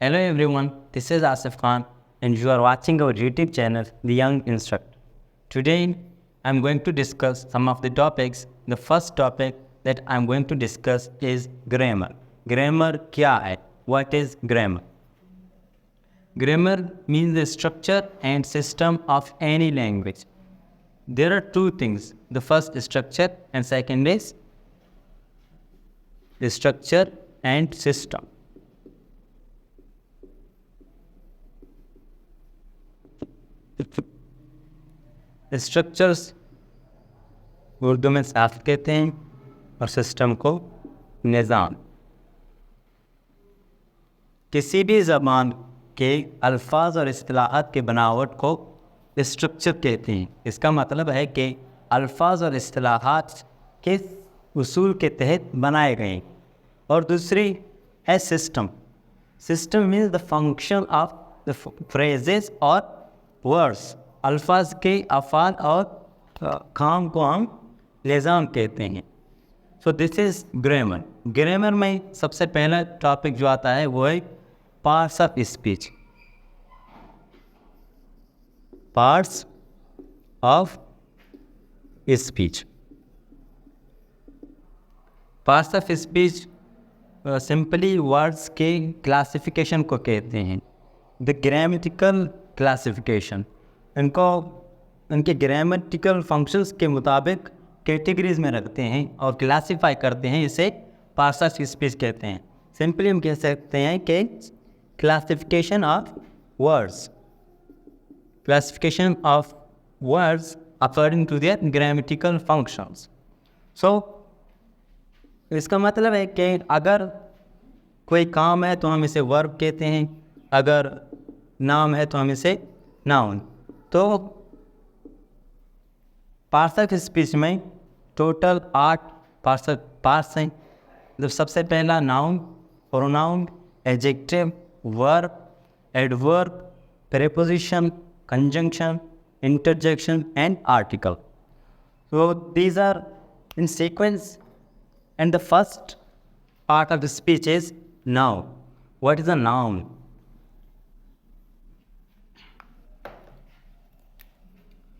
Hello everyone, this is Asif Khan and you are watching our YouTube channel, The Young Instructor. Today, I'm going to discuss some of the topics. The first topic that I'm going to discuss is grammar. Grammar क्या है? What is grammar? Grammar means the structure and system of any language. There are two things. The first is structure and second is the structure and system. Structures Urdu में साथ कहते हैं और system को निज़ाम। किसी भी ज़बान के अल्फाज और इस्तिलाहात के बनावट को स्ट्रक्चर कहते हैं। इसका मतलब है कि अल्फाज और इस्तिलाहात के उसूल के तहत बनाए गए। और दूसरी है system. System means the function of the phrases और वर्ड्स। अल्फाज के अफ़ाल और काम को हम निज़ाम कहते हैं। So this is grammar. Grammar में सबसे पहला टॉपिक जो आता है वो है parts of speech. Parts of speech. Parts of speech simply words के क्लासिफिकेशन को कहते हैं। The grammatical classification. इनको इनके ग्रामेटिकल फंक्शंस के मुताबिक कैटेगरीज में रखते हैं और क्लासिफाई करते हैं। इसे पार्ट्स ऑफ स्पीच कहते हैं। सिंपली हम कह सकते हैं कि classification of words. Classification of words according to their grammatical functions. So इसका मतलब है कि अगर कोई काम है तो हम इसे वर्ब कहते हैं, अगर नाम है तो हम इसे नाउन। तो पार्ट्स ऑफ स्पीच में टोटल 8 पार्ट्स हैं। मतलब सबसे पहला noun, pronoun, adjective, verb, adverb, preposition, conjunction, interjection and article. So these are in sequence, and the first part of the speech is noun. What is a noun?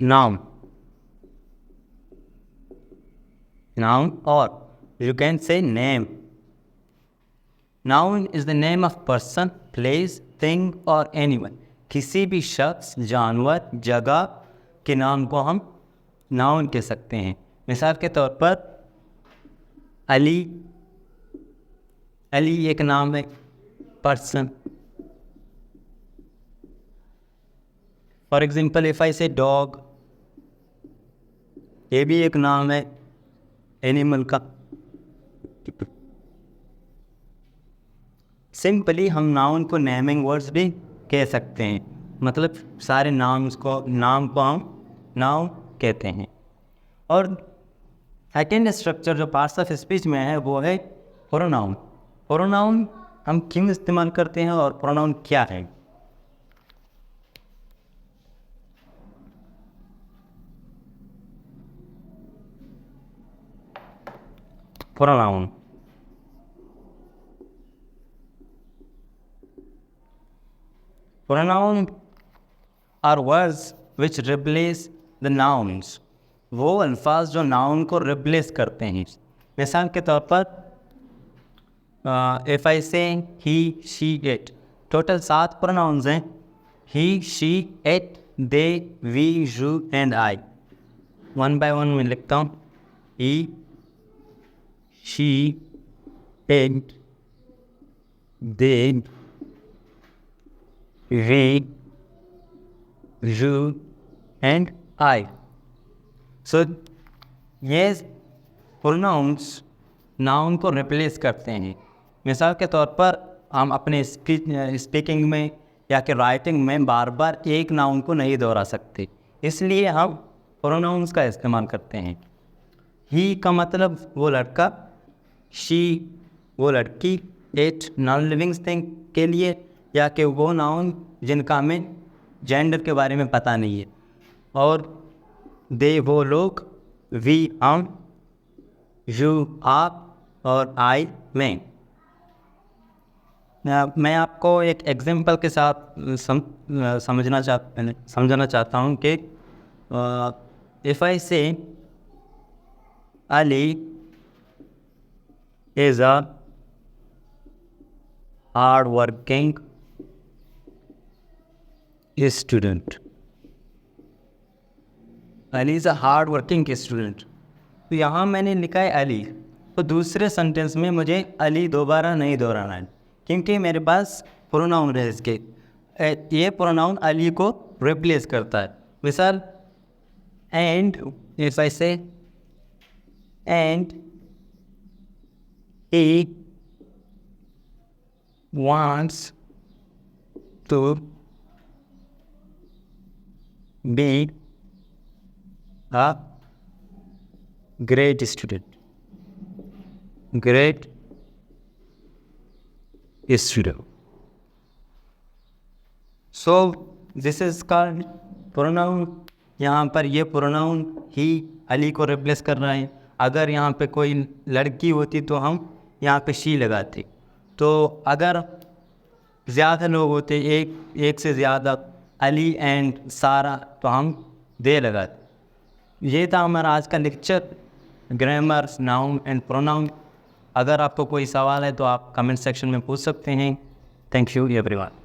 Noun. Noun, or you can say name. Noun is the name of person, place, thing or anyone. किसी भी शख्स, जानवर, जगह के नाम को हम noun कह सकते हैं। मिसाल के तौर पर अली, अली एक नाम है, person. For example if I से डॉग, ये भी एक नाम है एनिमल का। सिंपली हम नाउन को नेमिंग वर्ड्स भी कह सकते हैं। मतलब सारे नाम को हम नाउन कहते हैं। और सेकेंड स्ट्रक्चर जो पार्ट्स ऑफ स्पीच में है वो है प्रोनाउन। प्रोनाउन हम क्यों इस्तेमाल करते हैं और प्रोनाउन क्या है? Pronoun. Pronoun are words which replace the nouns. वो अल्फाज जो नाउन को रिप्लेस करते हैं। मिसाल के तौर पर if I say he, she, it, total 7 pronouns हैं। He, she, it, they, we, you and I. One by one में लिखता हूँ। He, she, it, they, we, you and I. So ये प्रोनाउंस नाउन को रिप्लेस करते हैं। मिसाल के तौर पर हम अपने स्पीकिंग में या कि राइटिंग में बार बार एक नाउन को नहीं दोहरा सकते, इसलिए हम प्रोनाउंस का इस्तेमाल करते हैं। ही का मतलब वो लड़का, शी वो लड़की, इट नॉन लिविंग थिंग के लिए या कि वो नाउन जिनका हमें जेंडर के बारे में पता नहीं है, और दे वो लोग, वी हम, यू आप और आई मैं। मैं आपको एक एग्जांपल के साथ समझाना चाहता हूँ कि इफ़ आई से Ali is a hard working student. Ali is a hard working student. तो यहाँ मैंने लिखा है अली, तो दूसरे सेंटेंस में मुझे अली दोबारा नहीं दोहराना है क्योंकि मेरे पास प्रोनाउन है इसके। ये प्रोनाउन अली को रिप्लेस करता है। मिसाल, एंड इफ आई से and he wants to be a great student. Great student. So this is called pronoun. यहाँ पर ये प्रोनाउन ही अली को रिप्लेस कर रहा है। अगर यहाँ पे कोई लड़की होती तो हम यहाँ पे शी लगाते। तो अगर ज़्यादा लोग होते, एक से ज़्यादा, अली एंड सारा, तो हम दे लगाते। ये था हमारा आज का lecture, grammar, noun and pronoun. अगर आपको कोई सवाल है तो आप कमेंट सेक्शन में पूछ सकते हैं। Thank you everyone.